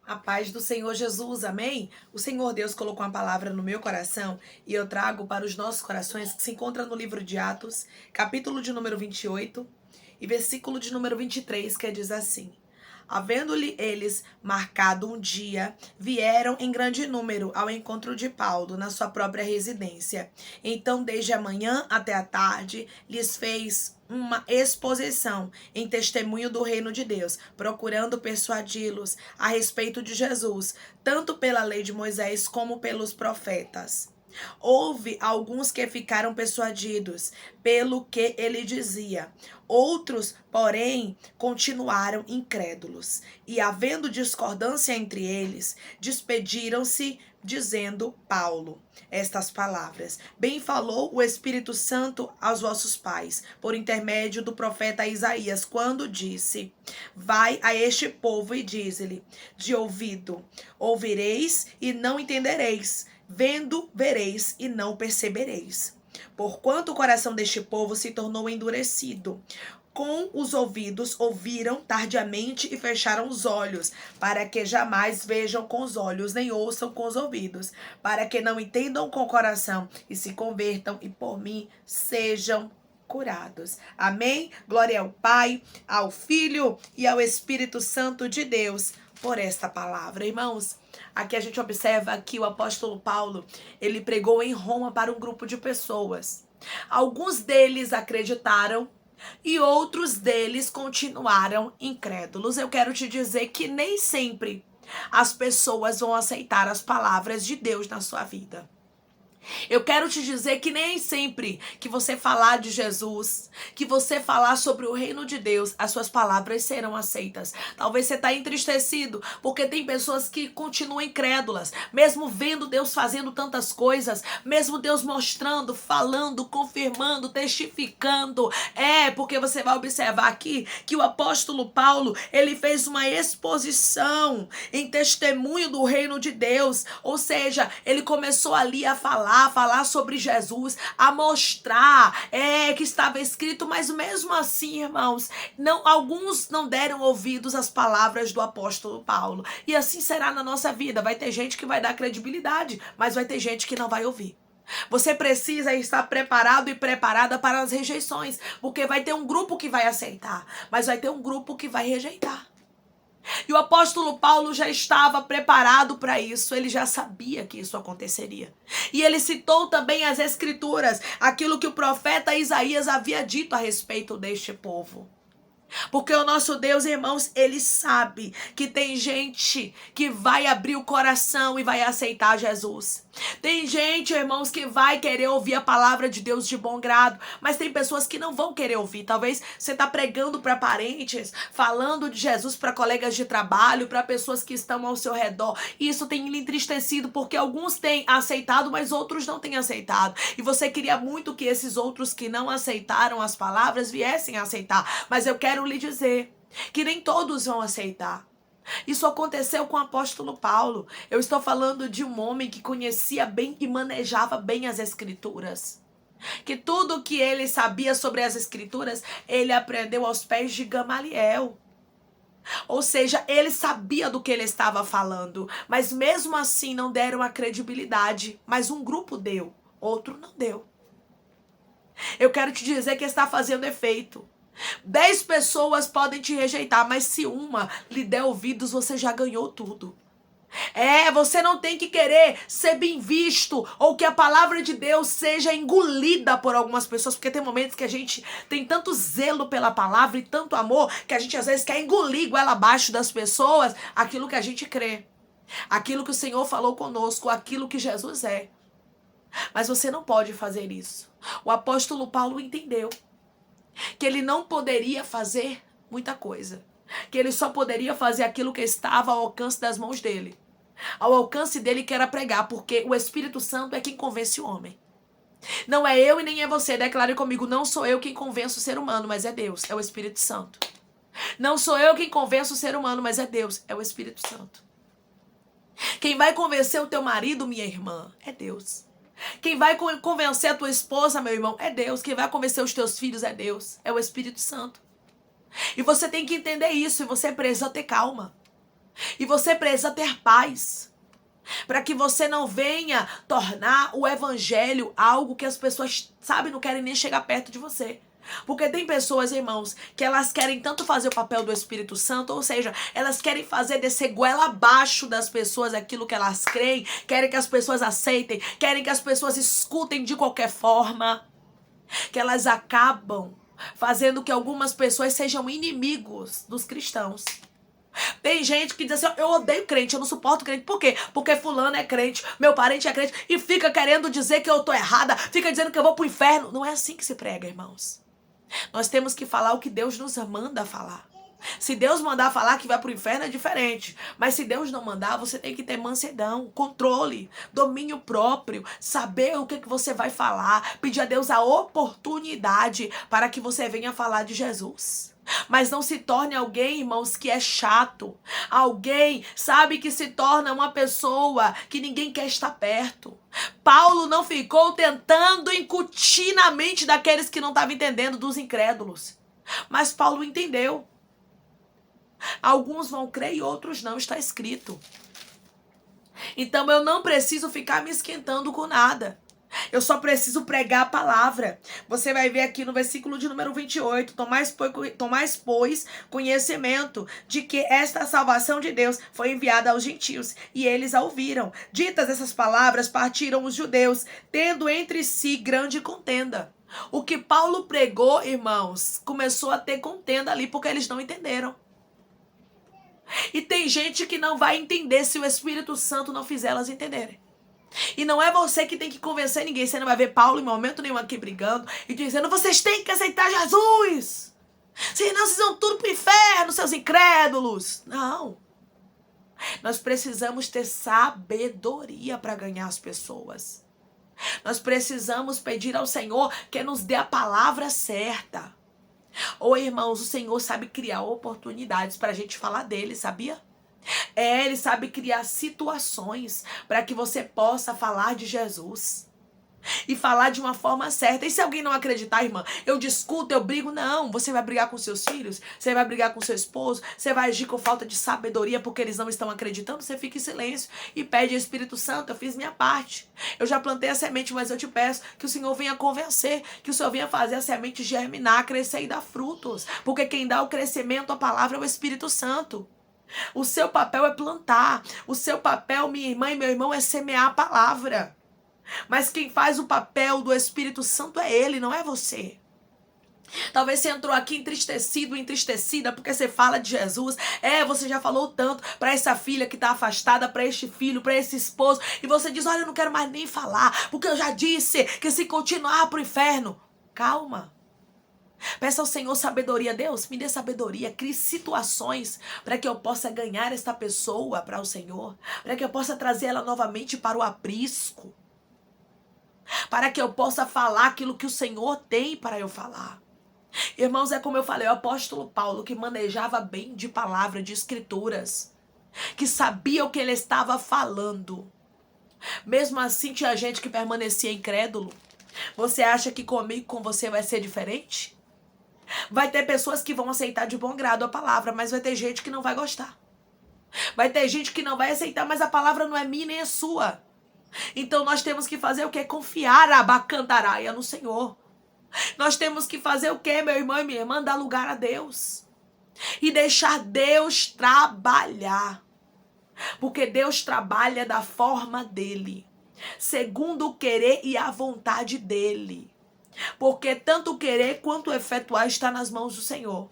A paz do Senhor Jesus, amém? O Senhor Deus colocou uma palavra no meu coração e eu trago para os nossos corações, que se encontra no livro de Atos, capítulo de número 28 e versículo de número 23, que diz assim: Havendo-lhe eles marcado um dia, vieram em grande número ao encontro de Paulo na sua própria residência. Então, desde a manhã até a tarde, lhes fez uma exposição em testemunho do reino de Deus, procurando persuadi-los a respeito de Jesus, tanto pela lei de Moisés como pelos profetas. Houve alguns que ficaram persuadidos pelo que ele dizia. Outros, porém, continuaram incrédulos. E, havendo discordância entre eles, despediram-se, dizendo Paulo estas palavras: Bem falou o Espírito Santo aos vossos pais, por intermédio do profeta Isaías, quando disse: Vai a este povo e diz-lhe: De ouvido ouvireis e não entendereis, vendo vereis e não percebereis. Porquanto o coração deste povo se tornou endurecido, com os ouvidos ouviram tardiamente e fecharam os olhos, para que jamais vejam com os olhos, nem ouçam com os ouvidos, para que não entendam com o coração e se convertam e por mim sejam curados. Amém? Glória ao Pai, ao Filho e ao Espírito Santo de Deus por esta palavra. Irmãos, aqui a gente observa que o apóstolo Paulo, ele pregou em Roma para um grupo de pessoas. Alguns deles acreditaram e outros deles continuaram incrédulos. Eu quero te dizer que nem sempre as pessoas vão aceitar as palavras de Deus na sua vida. Eu quero te dizer que nem sempre que você falar de Jesus, que você falar sobre o reino de Deus, as suas palavras serão aceitas. Talvez você está entristecido porque tem pessoas que continuam incrédulas, mesmo vendo Deus fazendo tantas coisas, mesmo Deus mostrando, falando, confirmando, testificando. Porque você vai observar aqui que o apóstolo Paulo, ele fez uma exposição em testemunho do reino de Deus, ou seja, ele começou ali a falar sobre Jesus, a mostrar que estava escrito, mas mesmo assim, irmãos, alguns não deram ouvidos às palavras do apóstolo Paulo. E assim será na nossa vida. Vai ter gente que vai dar credibilidade, mas vai ter gente que não vai ouvir. Você precisa estar preparado e preparada para as rejeições, porque vai ter um grupo que vai aceitar, mas vai ter um grupo que vai rejeitar. E o apóstolo Paulo já estava preparado para isso, ele já sabia que isso aconteceria. E ele citou também as escrituras, aquilo que o profeta Isaías havia dito a respeito deste povo. Porque o nosso Deus, irmãos, ele sabe que tem gente que vai abrir o coração e vai aceitar Jesus. Tem gente, irmãos, que vai querer ouvir a palavra de Deus de bom grado, mas tem pessoas que não vão querer ouvir. Talvez você está pregando para parentes, falando de Jesus para colegas de trabalho, para pessoas que estão ao seu redor. E isso tem lhe entristecido, porque alguns têm aceitado, mas outros não têm aceitado. E você queria muito que esses outros que não aceitaram as palavras viessem a aceitar. Mas eu quero lhe dizer que nem todos vão aceitar. Isso aconteceu com o apóstolo Paulo. Eu estou falando de um homem que conhecia bem e manejava bem as escrituras. Que tudo que ele sabia sobre as escrituras, ele aprendeu aos pés de Gamaliel. Ou seja, ele sabia do que ele estava falando. Mas mesmo assim não deram a credibilidade. Mas um grupo deu, outro não deu. Eu quero te dizer que está fazendo efeito. 10 pessoas podem te rejeitar, mas se uma lhe der ouvidos, você já ganhou tudo. Você não tem que querer ser bem visto ou que a palavra de Deus seja engolida por algumas pessoas, porque tem momentos que a gente tem tanto zelo pela palavra e tanto amor que a gente às vezes quer engolir goela abaixo das pessoas aquilo que a gente crê, aquilo que o Senhor falou conosco, aquilo que Jesus é. Mas você não pode fazer isso. O apóstolo Paulo entendeu que ele não poderia fazer muita coisa, que ele só poderia fazer aquilo que estava ao alcance das mãos dele, ao alcance dele, que era pregar, porque o Espírito Santo é quem convence o homem. Não é eu e nem é você. Declare comigo: não sou eu quem convenço o ser humano, mas é Deus, é o Espírito Santo. Não sou eu quem convenço o ser humano, mas é Deus, é o Espírito Santo. Quem vai convencer o teu marido, minha irmã, é Deus. Quem vai convencer a tua esposa, meu irmão, é Deus. Quem vai convencer os teus filhos é Deus, é o Espírito Santo. E você tem que entender isso, e você precisa ter calma. E você precisa ter paz, para que você não venha tornar o evangelho algo que as pessoas, sabe, não querem nem chegar perto de você. Porque tem pessoas, irmãos, que elas querem tanto fazer o papel do Espírito Santo, ou seja, elas querem fazer descer goela abaixo das pessoas aquilo que elas creem, querem que as pessoas aceitem, querem que as pessoas escutem de qualquer forma, que elas acabam fazendo que algumas pessoas sejam inimigos dos cristãos. Tem gente que diz assim, eu odeio crente, eu não suporto crente. Por quê? Porque fulano é crente, meu parente é crente, e fica querendo dizer que eu tô errada, fica dizendo que eu vou pro inferno. Não é assim que se prega, irmãos. Nós temos que falar o que Deus nos manda falar. Se Deus mandar falar que vai pro inferno é diferente. Mas se Deus não mandar, você tem que ter mansidão, controle, domínio próprio, saber o que você vai falar, pedir a Deus a oportunidade para que você venha falar de Jesus. Mas não se torne alguém, irmãos, que é chato. Alguém, sabe, que se torna uma pessoa que ninguém quer estar perto. Paulo não ficou tentando incutir na mente daqueles que não estavam entendendo, dos incrédulos. Mas Paulo entendeu. Alguns vão crer e outros não, está escrito. Então eu não preciso ficar me esquentando com nada. Eu só preciso pregar a palavra. Você vai ver aqui no versículo de número 28. Tomais, pois, conhecimento de que esta salvação de Deus foi enviada aos gentios, e eles a ouviram. Ditas essas palavras, partiram os judeus, tendo entre si grande contenda. O que Paulo pregou, irmãos, começou a ter contenda ali, porque eles não entenderam. E tem gente que não vai entender se o Espírito Santo não fizer elas entenderem. E não é você que tem que convencer ninguém. Você não vai ver Paulo em momento nenhum aqui brigando e dizendo, vocês têm que aceitar Jesus, senão vocês vão tudo pro inferno, seus incrédulos. Não. Nós precisamos ter sabedoria para ganhar as pessoas. Nós precisamos pedir ao Senhor que nos dê a palavra certa. Ô, irmãos, o Senhor sabe criar oportunidades para a gente falar dele, sabia? Ele sabe criar situações para que você possa falar de Jesus. E falar de uma forma certa. E se alguém não acreditar, irmã, eu discuto, eu brigo. Não, você vai brigar com seus filhos, você vai brigar com seu esposo, você vai agir com falta de sabedoria porque eles não estão acreditando, você fica em silêncio e pede ao Espírito Santo, eu fiz minha parte. Eu já plantei a semente, mas eu te peço que o Senhor venha convencer, que o Senhor venha fazer a semente germinar, crescer e dar frutos. Porque quem dá o crescimento, a palavra é o Espírito Santo. O seu papel é plantar. O seu papel, minha irmã e meu irmão, é semear a palavra. Mas quem faz o papel do Espírito Santo é Ele, não é você. Talvez você entrou aqui entristecido, entristecida, porque você fala de Jesus. Você já falou tanto para essa filha que está afastada, para este filho, para esse esposo. E você diz, olha, eu não quero mais nem falar, porque eu já disse que se continuar para o inferno. Calma. Peça ao Senhor sabedoria. Deus, me dê sabedoria. Crie situações para que eu possa ganhar esta pessoa para o Senhor. Para que eu possa trazer ela novamente para o aprisco. Para que eu possa falar aquilo que o Senhor tem para eu falar. Irmãos, é como eu falei, o apóstolo Paulo, que manejava bem de palavra, de escrituras, que sabia o que ele estava falando. Mesmo assim, tinha gente que permanecia incrédulo. Você acha que comigo, com você, vai ser diferente? Vai ter pessoas que vão aceitar de bom grado a palavra, mas vai ter gente que não vai gostar. Vai ter gente que não vai aceitar, mas a palavra não é minha nem é sua. Então nós temos que fazer o quê? Confiar a bacantaraia no Senhor. Nós temos que fazer o quê, meu irmão e minha irmã? Dar lugar a Deus. E deixar Deus trabalhar. Porque Deus trabalha da forma dele. Segundo o querer e a vontade dele. Porque tanto o querer quanto o efetuar está nas mãos do Senhor.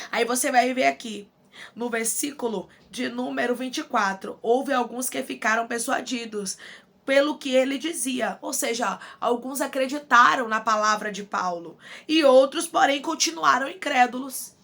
Aí você vai ver aqui. No versículo de número 24, houve alguns que ficaram persuadidos pelo que ele dizia. Ou seja, alguns acreditaram na palavra de Paulo. E outros, porém, continuaram incrédulos.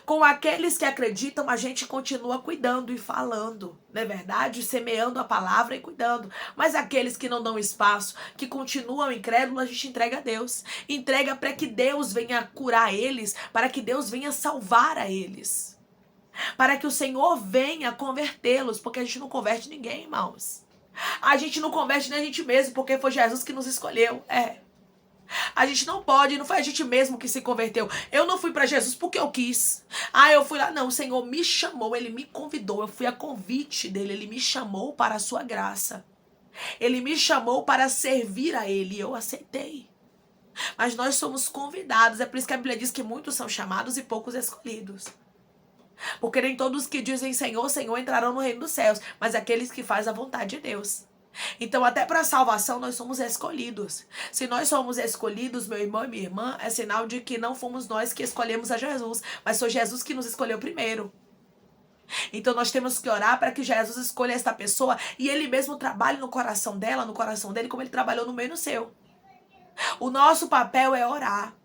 Com aqueles que acreditam, a gente continua cuidando e falando, não é verdade? Semeando a palavra e cuidando. Mas aqueles que não dão espaço, que continuam incrédulos, a gente entrega a Deus. Entrega para que Deus venha curar eles, para que Deus venha salvar a eles. Para que o Senhor venha convertê-los, porque a gente não converte ninguém, irmãos. A gente não converte nem a gente mesmo, porque foi Jesus que nos escolheu. A gente não pode, não foi a gente mesmo que se converteu. Eu não fui para Jesus porque eu quis. Eu fui lá. Não, o Senhor me chamou, Ele me convidou. Eu fui a convite dEle. Ele me chamou para a sua graça. Ele me chamou para servir a Ele. E eu aceitei. Mas nós somos convidados. É por isso que a Bíblia diz que muitos são chamados e poucos escolhidos. Porque nem todos que dizem Senhor, Senhor entrarão no reino dos céus, mas aqueles que fazem a vontade de Deus. Então, até para a salvação, nós somos escolhidos. Se nós somos escolhidos, meu irmão e minha irmã, é sinal de que não fomos nós que escolhemos a Jesus, mas foi Jesus que nos escolheu primeiro. Então, nós temos que orar para que Jesus escolha esta pessoa e Ele mesmo trabalhe no coração dela, no coração dele, como Ele trabalhou no meu e no seu. O nosso papel é orar.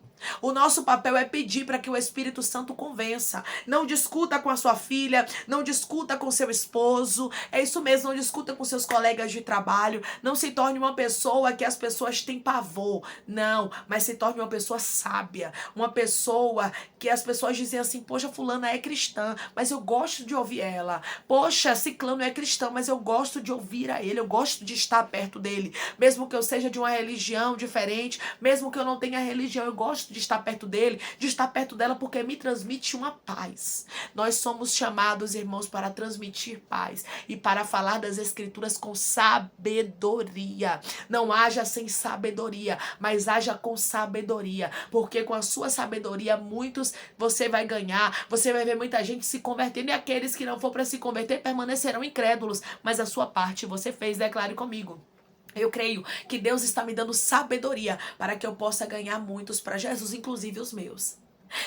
O nosso papel é pedir para que o Espírito Santo convença. Não discuta com a sua filha, não discuta com seu esposo. É isso mesmo, não discuta com seus colegas de trabalho. Não se torne uma pessoa que as pessoas têm pavor. Não, mas se torne uma pessoa sábia. Uma pessoa que as pessoas dizem assim, poxa, fulana é cristã, mas eu gosto de ouvir ela. Poxa, ciclano é cristão, mas eu gosto de ouvir a ele. Eu gosto de estar perto dele. Mesmo que eu seja de uma religião diferente, mesmo que eu não tenha religião, eu gosto de estar perto dele, de estar perto dela, porque me transmite uma paz. Nós somos chamados, irmãos, para transmitir paz e para falar das Escrituras com sabedoria. Não haja sem sabedoria, mas haja com sabedoria, porque com a sua sabedoria muitos você vai ganhar, você vai ver muita gente se convertendo e aqueles que não for para se converter permanecerão incrédulos, mas a sua parte você fez, declare comigo. Eu creio que Deus está me dando sabedoria para que eu possa ganhar muitos para Jesus, inclusive os meus.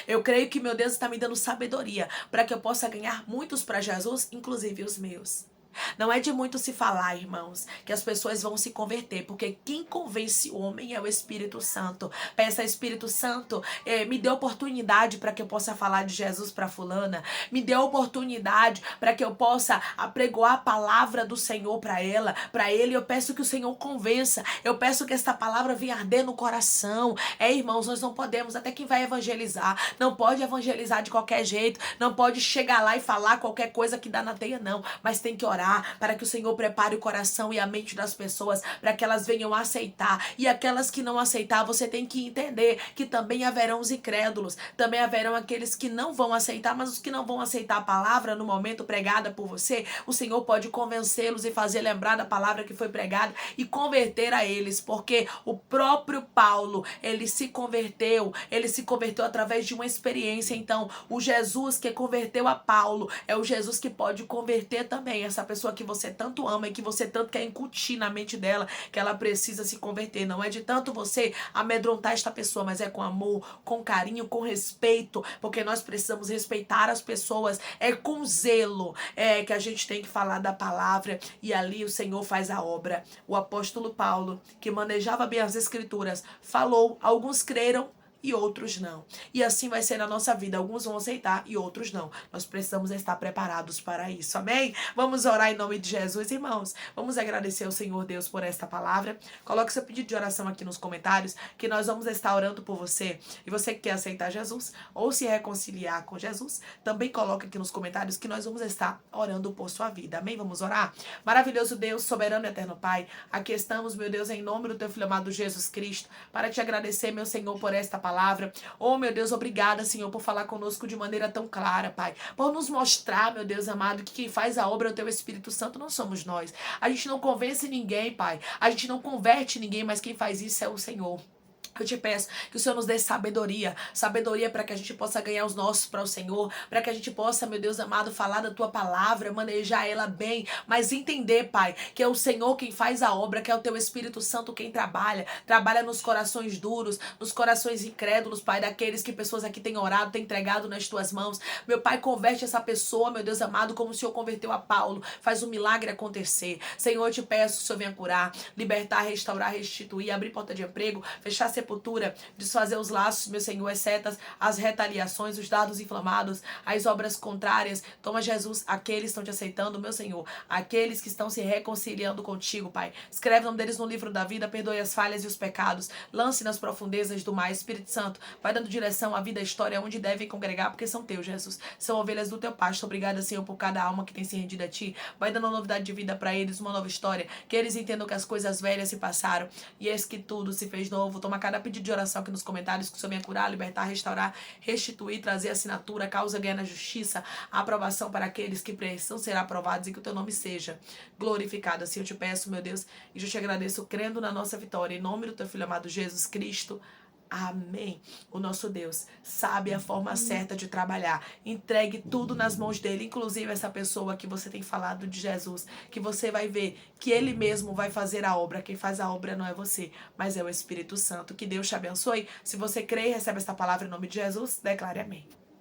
Eu creio que meu Deus está me dando sabedoria para que eu possa ganhar muitos para Jesus, inclusive os meus. Não é de muito se falar, irmãos, que as pessoas vão se converter, porque quem convence o homem é o Espírito Santo. Peça, Espírito Santo, me dê oportunidade para que eu possa falar de Jesus para fulana, me dê oportunidade para que eu possa apregoar a palavra do Senhor para ela, para ele. Eu peço que o Senhor convença, eu peço que esta palavra venha arder no coração. Irmãos, nós não podemos, até quem vai evangelizar, não pode evangelizar de qualquer jeito, não pode chegar lá e falar qualquer coisa que dá na teia, não, mas tem que orar para que o Senhor prepare o coração e a mente das pessoas para que elas venham aceitar. E aquelas que não aceitar, você tem que entender que também haverão os incrédulos, também haverão aqueles que não vão aceitar, mas os que não vão aceitar a palavra no momento pregada por você, o Senhor pode convencê-los e fazer lembrar da palavra que foi pregada e converter a eles, porque o próprio Paulo, ele se converteu através de uma experiência. Então, o Jesus que converteu a Paulo é o Jesus que pode converter também essa pessoa que você tanto ama e que você tanto quer incutir na mente dela que ela precisa se converter. Não é de tanto você amedrontar esta pessoa, mas é com amor, com carinho, com respeito, porque nós precisamos respeitar as pessoas. É com zelo que a gente tem que falar da palavra e ali o Senhor faz a obra. O apóstolo Paulo, que manejava bem as Escrituras, falou, alguns creram e outros não. E assim vai ser na nossa vida. Alguns vão aceitar e outros não. Nós precisamos estar preparados para isso. Amém? Vamos orar em nome de Jesus, irmãos. Vamos agradecer ao Senhor Deus por esta palavra. Coloque seu pedido de oração aqui nos comentários, que nós vamos estar orando por você. E você que quer aceitar Jesus ou se reconciliar com Jesus, também coloque aqui nos comentários que nós vamos estar orando por sua vida. Amém? Vamos orar? Maravilhoso Deus, soberano e eterno Pai, aqui estamos, meu Deus, em nome do teu filho amado Jesus Cristo, para te agradecer, meu Senhor, por esta palavra. Oh, meu Deus, obrigada, Senhor, por falar conosco de maneira tão clara, Pai. Por nos mostrar, meu Deus amado, que quem faz a obra é o teu Espírito Santo, não somos nós. A gente não convence ninguém, Pai. A gente não converte ninguém, mas quem faz isso é o Senhor. Eu te peço que o Senhor nos dê sabedoria para que a gente possa ganhar os nossos para o Senhor, para que a gente possa, meu Deus amado, falar da tua palavra, manejar ela bem, mas entender, Pai, que é o Senhor quem faz a obra, que é o teu Espírito Santo quem trabalha nos corações duros, nos corações incrédulos, Pai, daqueles que pessoas aqui têm orado, têm entregado nas tuas mãos. Meu Pai, converte essa pessoa, meu Deus amado, como o Senhor converteu a Paulo, faz um milagre acontecer. Senhor, eu te peço que o Senhor venha curar, libertar, restaurar, restituir, abrir porta de emprego, fechar sepultura, desfazer os laços, meu Senhor, as setas, as retaliações, os dados inflamados, as obras contrárias. Toma, Jesus, aqueles que estão te aceitando, meu Senhor, aqueles que estão se reconciliando contigo, Pai. Escreve o nome deles no livro da vida, perdoe as falhas e os pecados, lance nas profundezas do mar. Espírito Santo, vai dando direção à vida, à história, onde devem congregar, porque são teus, Jesus. São ovelhas do teu pasto. Obrigada, Senhor, por cada alma que tem se rendido a ti. Vai dando uma novidade de vida para eles, uma nova história, que eles entendam que as coisas velhas se passaram e eis que tudo se fez novo. Toma cada cada pedido de oração aqui nos comentários, que o Senhor venha curar, libertar, restaurar, restituir, trazer assinatura, causa ganha na justiça, aprovação para aqueles que precisam ser aprovados e que o teu nome seja glorificado. Assim eu te peço, meu Deus, e eu te agradeço crendo na nossa vitória. Em nome do teu Filho amado Jesus Cristo. Amém. O nosso Deus sabe a forma certa de trabalhar. Entregue tudo nas mãos dele, inclusive essa pessoa que você tem falado de Jesus, que você vai ver que ele mesmo vai fazer a obra. Quem faz a obra não é você, mas é o Espírito Santo. Que Deus te abençoe. Se você crê e recebe essa palavra em nome de Jesus, declare amém.